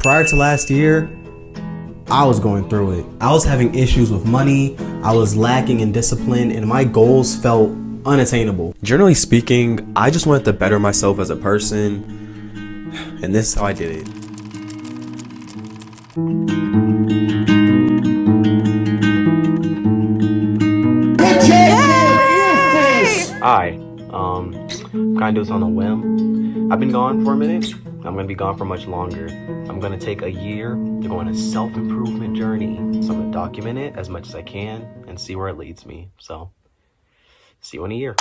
Prior to last year, I was going through it. I was having issues with money, I was lacking in discipline, and my goals felt unattainable. Generally speaking, I just wanted to better myself as a person, and this is how I did it. Hi, kind of do this on a whim. I've been gone for a minute. I'm gonna be gone for much longer. I'm gonna take a year to go on a self-improvement journey. So I'm gonna document it as much as I can and see where it leads me. So, see you in a year.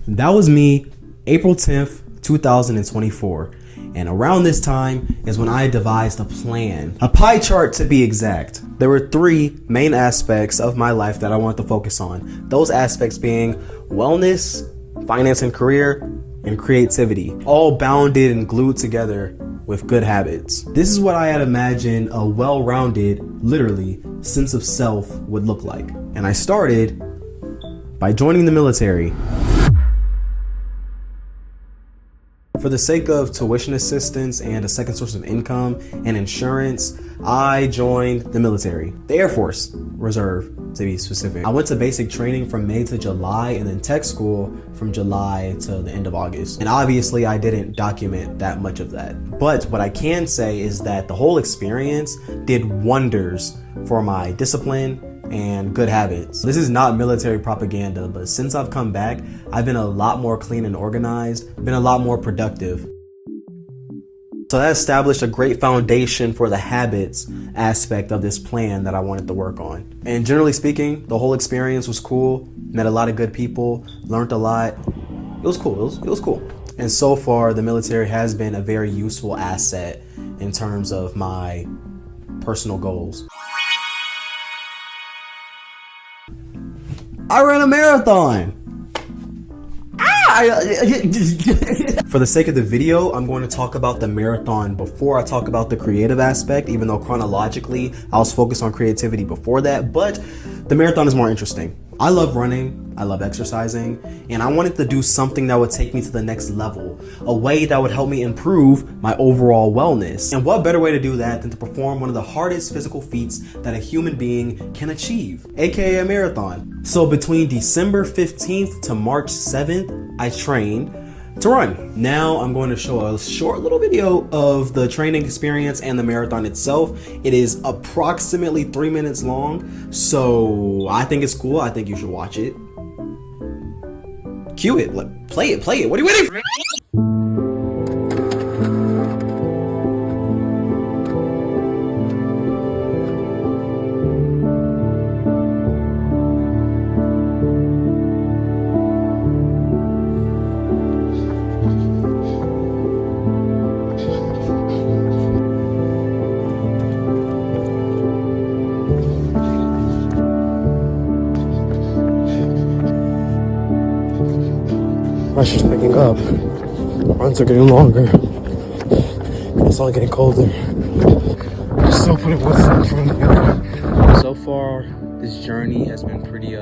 That was me, April 10th, 2024. And around this time is when I devised a plan, a pie chart to be exact. There were three main aspects of my life that I wanted to focus on. Those aspects being wellness, finance and career, and creativity, all bounded and glued together with good habits. This is what I had imagined a well-rounded, literally, sense of self would look like. And I started by joining the military. For the sake of tuition assistance and a second source of income and insurance, I joined the military, the Air Force Reserve to be specific. I went to basic training from May to July and then tech school from July to the end of August. And obviously I didn't document that much of that. But what I can say is that the whole experience did wonders for my discipline and good habits. This is not military propaganda, but since I've come back, I've been a lot more clean and organized, been a lot more productive. So that established a great foundation for the habits aspect of this plan that I wanted to work on. And generally speaking, the whole experience was cool, met a lot of good people, learned a lot. It was cool, it was cool. And so far, the military has been a very useful asset in terms of my personal goals. I ran a marathon. For the sake of the video, I'm going to talk about the marathon before I talk about the creative aspect, even though chronologically I was focused on creativity before that, but the marathon is more interesting. I love running, I love exercising, and I wanted to do something that would take me to the next level, a way that would help me improve my overall wellness. And what better way to do that than to perform one of the hardest physical feats that a human being can achieve, aka a marathon. So between December 15th to March 7th, I trained to run. Now I'm going to show a short little video of the training experience and the marathon itself. It is approximately 3 minutes long, so I think it's cool. I think you should watch it. Cue it, play it. What are you waiting for? Pressure's picking up. Runs are getting longer. It's only getting colder. I'm still putting one step in front of the other. So far, this journey has been pretty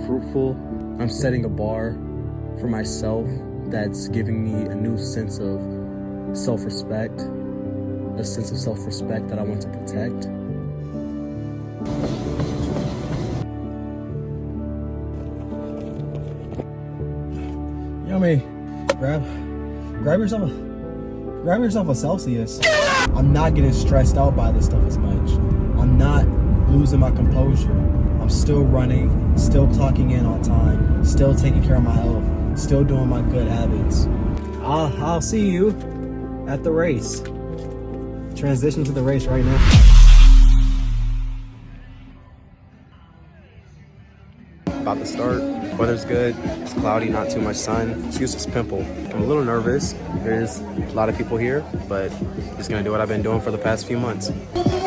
fruitful. I'm setting a bar for myself that's giving me a new sense of self-respect, a sense of self-respect that I want to protect. Yummy. Grab yourself a Celsius. I'm not getting stressed out by this stuff as much. I'm not losing my composure. I'm still running, still clocking in on time, still taking care of my health, still doing my good habits. I'll see you at the race. Transition to the race right now. About to start. Weather's good. It's cloudy, not too much sun. Excuse this pimple. I'm a little nervous. There's a lot of people here, but just gonna do what I've been doing for the past few months.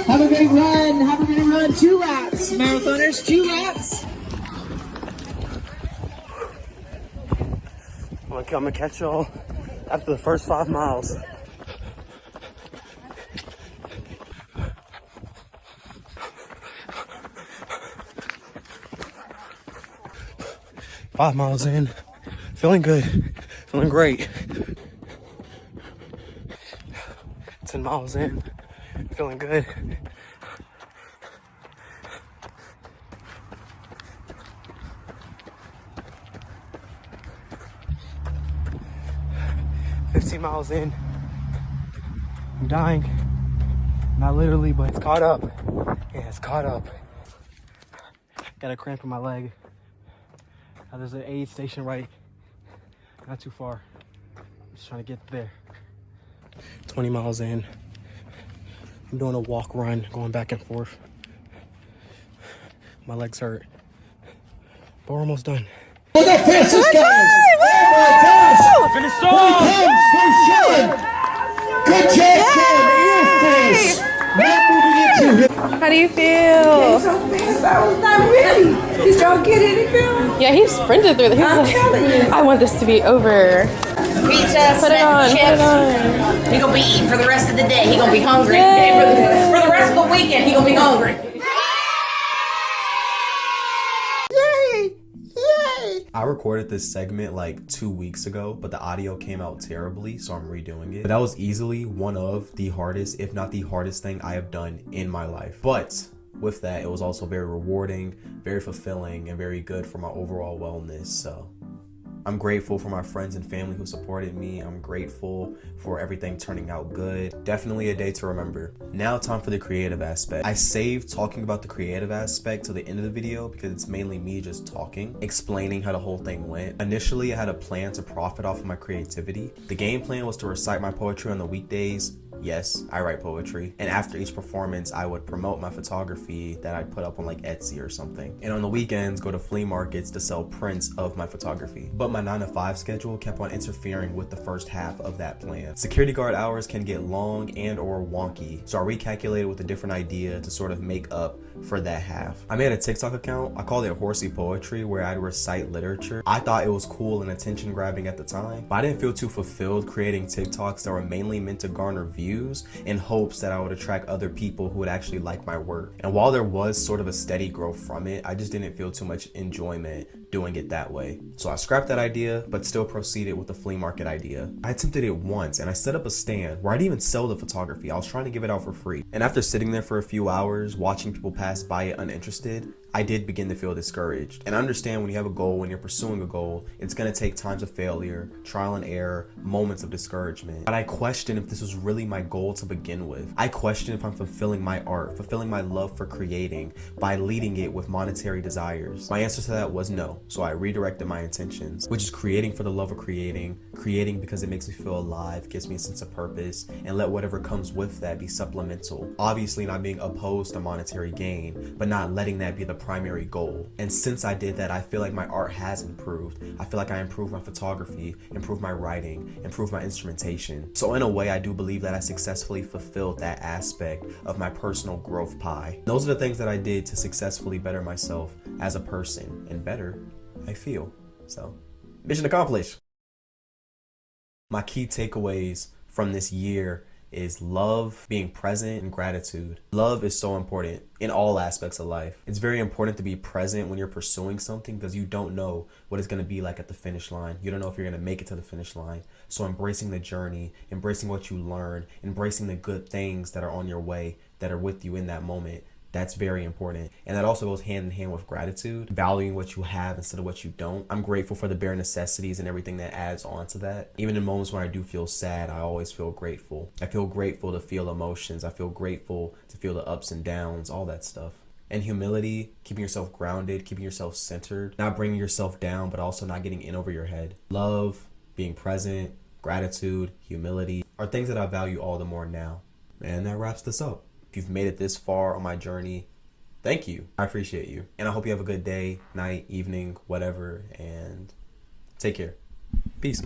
Have a great run. Have a great run. 2 laps, marathoners. 2 laps. I'm gonna catch y'all after the first 5 miles. Five miles in, feeling good, feeling great. 10 miles in, feeling good. $15 miles in. I'm dying. Not literally, but it's caught up. Yeah, it's caught up. Got a cramp in my leg. Now there's an aid station right not too far. Just trying to get there. 20 miles in. I'm doing a walk run, going back and forth. My legs hurt. But we're almost done. For the fastest guys! Oh my gosh! Finish strong! Good job, Ken! Now moving into How do you feel? So fast, I was not ready. Did y'all get any film? Yeah, he sprinted through the. I'm telling you. I want this to be over. Pizza, Put it on. Put it chips. on. He gonna be eating for the rest of the day. He gonna be hungry. Yay. For the rest of the weekend, he gonna be hungry. I recorded this segment like 2 weeks ago, but the audio came out terribly, so I'm redoing it. But that was easily one of the hardest, if not the hardest thing I have done in my life. But with that, it was also very rewarding, very fulfilling, and very good for my overall wellness. So I'm grateful for my friends and family who supported me. I'm grateful for everything turning out good. Definitely a day to remember. Now time for the creative aspect. I saved talking about the creative aspect to the end of the video because it's mainly me just talking, explaining how the whole thing went. Initially, I had a plan to profit off of my creativity. The game plan was to recite my poetry on the weekdays. Yes, I write poetry. And after each performance, I would promote my photography that I'd put up on like Etsy or something. And on the weekends, go to flea markets to sell prints of my photography. But my 9-to-5 schedule kept on interfering with the first half of that plan. Security guard hours can get long and or wonky. So I recalculated with a different idea to sort of make up for that half. I made a TikTok account. I called it Horsey Poetry, where I'd recite literature. I thought it was cool and attention grabbing at the time, but I didn't feel too fulfilled creating TikToks that were mainly meant to garner views in hopes that I would attract other people who would actually like my work. And while there was sort of a steady growth from it, I just didn't feel too much enjoyment doing it that way. So I scrapped that idea, but still proceeded with the flea market idea. I attempted it once and I set up a stand where I didn't even sell the photography. I was trying to give it out for free. And after sitting there for a few hours, watching people pass by it uninterested, I did begin to feel discouraged. And I understand when you have a goal, when you're pursuing a goal, it's gonna take times of failure, trial and error, moments of discouragement. But I question if this was really my goal to begin with. I question if I'm fulfilling my art, fulfilling my love for creating by leading it with monetary desires. My answer to that was no. So I redirected my intentions, which is creating for the love of creating because it makes me feel alive, gives me a sense of purpose, and let whatever comes with that be supplemental. Obviously not being opposed to monetary gain, but not letting that be the primary goal. And since I did that, I feel like my art has improved. I feel like I improved my photography, improved my writing, improved my instrumentation. So in a way, I do believe that I successfully fulfilled that aspect of my personal growth pie. Those are the things that I did to successfully better myself as a person, and better I feel. So, mission accomplished. My key takeaways from this year is love, being present, and gratitude. Love is so important in all aspects of life. It's very important to be present when you're pursuing something because you don't know what it's going to be like at the finish line. You don't know if you're going to make it to the finish line. So embracing the journey, embracing what you learn, embracing the good things that are on your way, that are with you in that moment. That's very important. And that also goes hand in hand with gratitude, valuing what you have instead of what you don't. I'm grateful for the bare necessities and everything that adds on to that. Even in moments when I do feel sad, I always feel grateful. I feel grateful to feel emotions. I feel grateful to feel the ups and downs, all that stuff. And humility, keeping yourself grounded, keeping yourself centered, not bringing yourself down, but also not getting in over your head. Love, being present, gratitude, humility are things that I value all the more now. And that wraps this up. If you've made it this far on my journey, thank you. I appreciate you. And I hope you have a good day, night, evening, whatever, and take care. Peace.